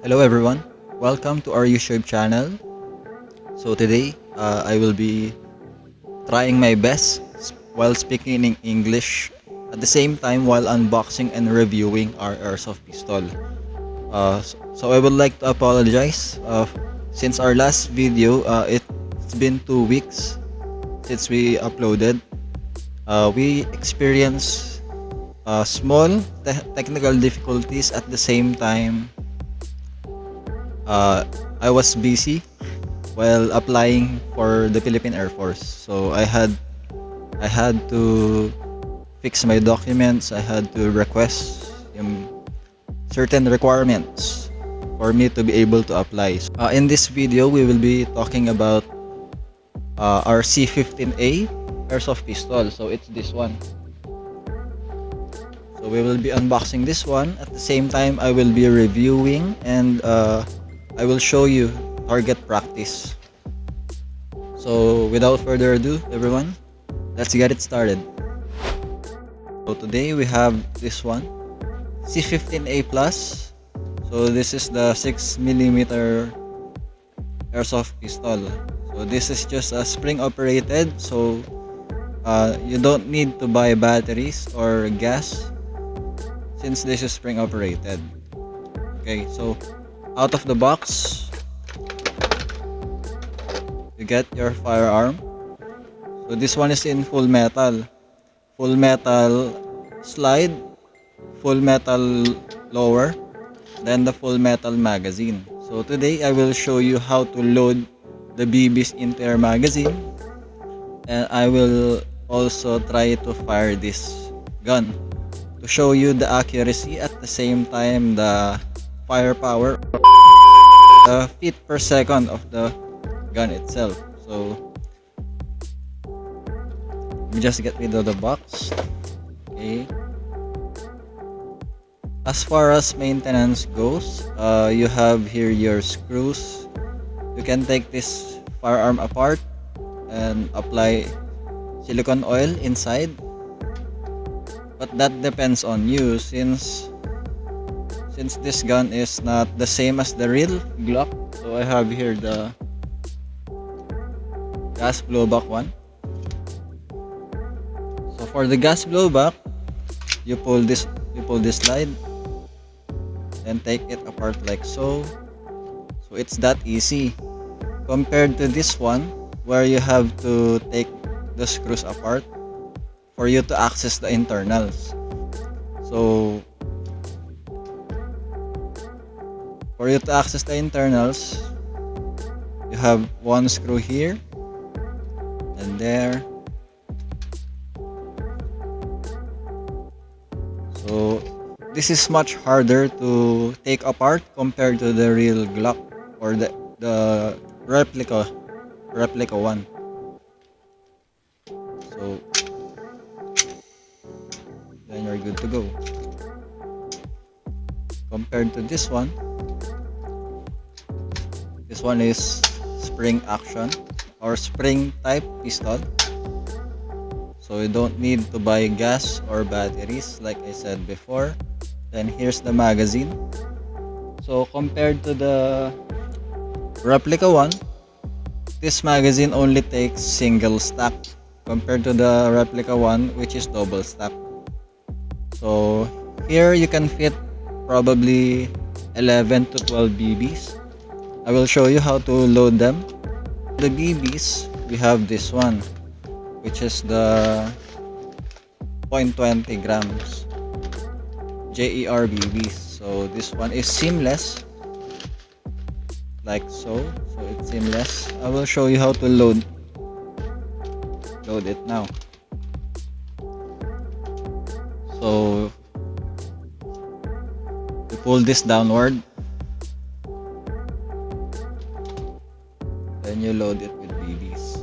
Hello everyone, welcome to our YouTube channel. So today, I will be trying my best while speaking in English at the same time while unboxing and reviewing our Airsoft pistol. So I would like to apologize since our last video, it's been 2 weeks since we uploaded. We experienced small technical difficulties. At the same time, uh, I was busy while applying for the Philippine Air Force. So I had to fix my documents. I had to request certain requirements for me to be able to apply. In this video, we will be talking about our C15A Airsoft pistol. So it's this one. So we will be unboxing this one. At the same time, I will be reviewing and I will show you target practice. So without further ado, everyone, let's get it started. So today we have this one, C15A Plus. So this is the 6mm Airsoft pistol. So this is just a spring operated, so you don't need to buy batteries or gas since this is spring operated. Okay, so out of the box, you get your firearm. So this one is in full metal slide, full metal lower, then the full metal magazine. So today I will show you how to load the BBs into your magazine, and I will also try to fire this gun to show you the accuracy, at the same time the firepower, the feet per second of the gun itself. So let me just get rid of the box. Okay. As far as maintenance goes, you have here your screws. You can take this firearm apart and apply silicone oil inside, but that depends on you since this gun is not the same as the real Glock. So I have here the gas blowback one. So for the gas blowback, you pull this slide and take it apart like so. So it's that easy compared to this one where you have to take the screws apart for you to access the internals. So for you to access the internals, you have one screw here and there. So this is much harder to take apart compared to the real Glock or the replica one. So then you're good to go. Compared to this one is spring action or spring type pistol. So you don't need to buy gas or batteries like I said before. Then here's the magazine. So compared to the replica one, this magazine only takes single stack compared to the replica one, which is double stack. So here you can fit probably 11 to 12 BBs. I will show you how to load them. The BBs, we have this one, which is the 0.20 grams JER BBs. So this one is seamless like so. So it's seamless. I will show you how to load it now. So you pull this downward, then you load it with BBs.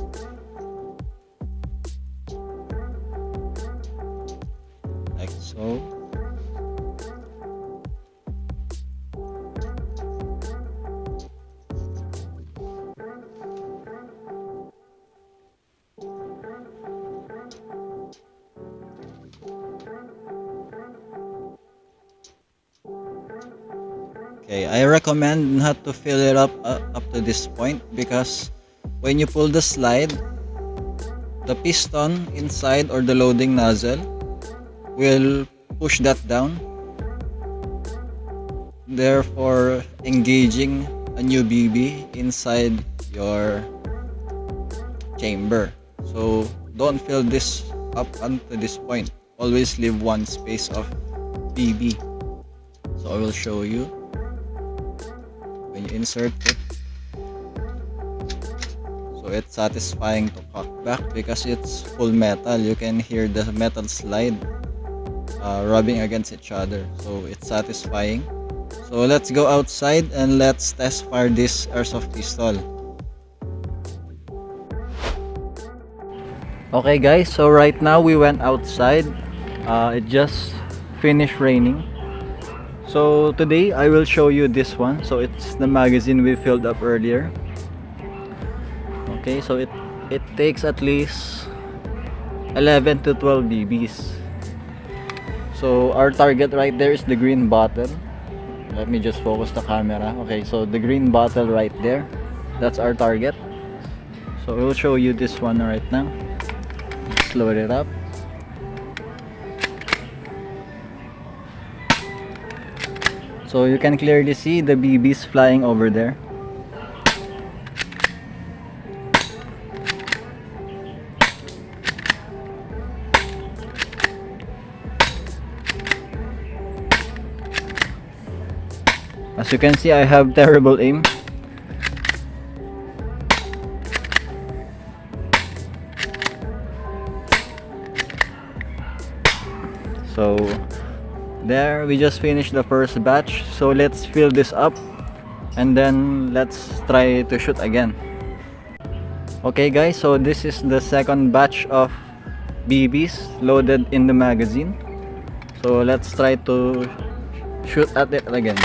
Like so. Okay, I recommend not to fill it up to this point, because when you pull the slide, the piston inside or the loading nozzle will push that down, therefore engaging a new BB inside your chamber. So don't fill this up until this point. Always leave one space of BB. So I will show you when you insert it. So it's satisfying to cock back because it's full metal. You can hear the metal slide rubbing against each other. So it's satisfying. So let's go outside and let's test fire this airsoft pistol. Okay guys, so right now we went outside. It just finished raining. So today I will show you this one. So it's the magazine we filled up earlier. Okay, so it takes at least 11 to 12 BBs. So our target right there is the green bottle. Let me just focus the camera. Okay, so the green bottle right there, that's our target. So we'll show you this one right now. Let's load it up. So you can clearly see the BBs flying over there. As you can see, I have terrible aim. So there, we just finished the first batch. So let's fill this up and then let's try to shoot again. Okay guys, so this is the second batch of BBs loaded in the magazine. So let's try to shoot at it again.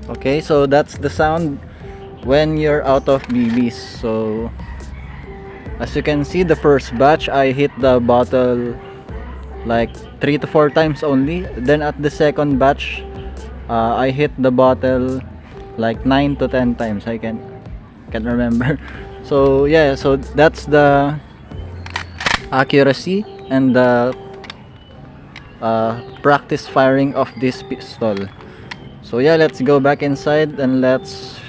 Okay, so that's the sound when you're out of BBs. So as you can see, the first batch I hit the bottle like 3 to 4 times only. Then at the second batch, I hit the bottle like 9 to 10 times. I can't remember. So yeah, so that's the accuracy and the practice firing of this pistol. So yeah, let's go back inside and let's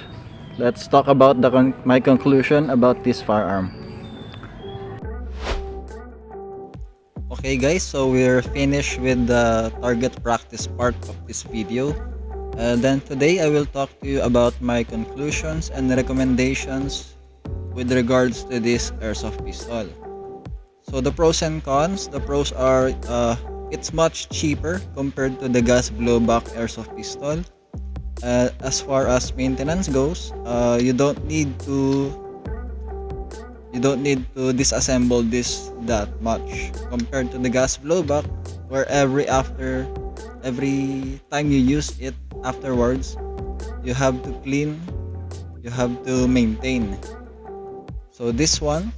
talk about my conclusion about this firearm. Okay guys, so we're finished with the target practice part of this video. Then today I will talk to you about my conclusions and recommendations with regards to this airsoft pistol. So the pros and cons. The pros are it's much cheaper compared to the gas blowback airsoft pistol. As far as maintenance goes, you don't need to disassemble this that much compared to the gas blowback, where every time you use it afterwards, you have to clean, you have to maintain. So this one,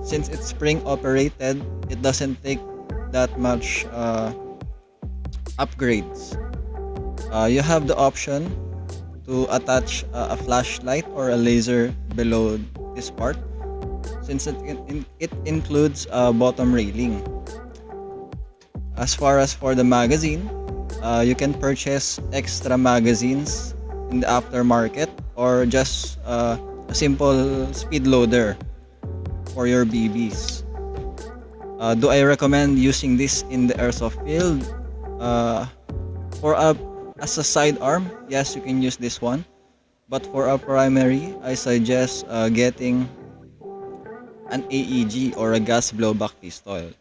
since it's spring operated, it doesn't take that much upgrades. You have the option to attach a flashlight or a laser below this part, since it includes a bottom railing. As far as for the magazine, you can purchase extra magazines in the aftermarket, or just a simple speed loader for your BBs. Do I recommend using this in the airsoft field? As a sidearm, yes, you can use this one. But for a primary, I suggest getting an AEG or a gas blowback pistol.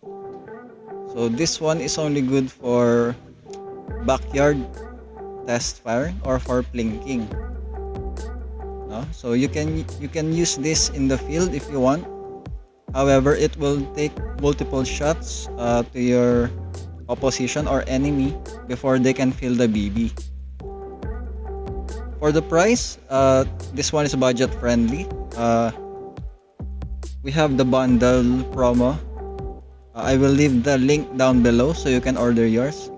So this one is only good for backyard test firing or for plinking. No? So you can use this in the field if you want. However, it will take multiple shots to your opposition or enemy before they can feel the BB. For the price, this one is budget friendly. We have the bundle promo. I will leave the link down below so you can order yours.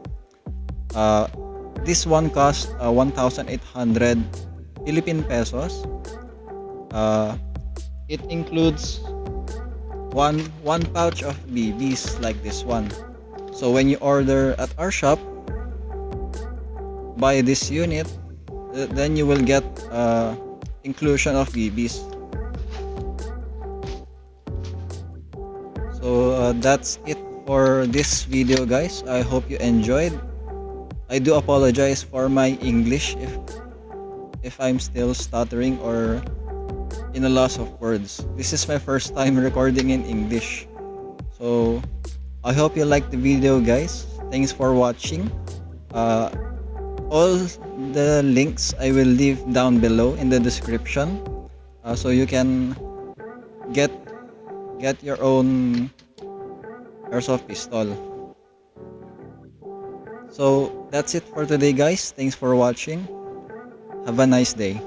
This one costs 1,800 Philippine pesos. It includes one pouch of BBs like this one. So when you order at our shop, buy this unit, then you will get inclusion of BBs. So that's it for this video, guys. I hope you enjoyed. I do apologize for my English if I'm still stuttering or in a loss of words. This is my first time recording in English. So I hope you liked the video, guys. Thanks for watching. All the links I will leave down below in the description, so you can get your own airsoft pistol. So that's it for today, guys. Thanks for watching. Have a nice day.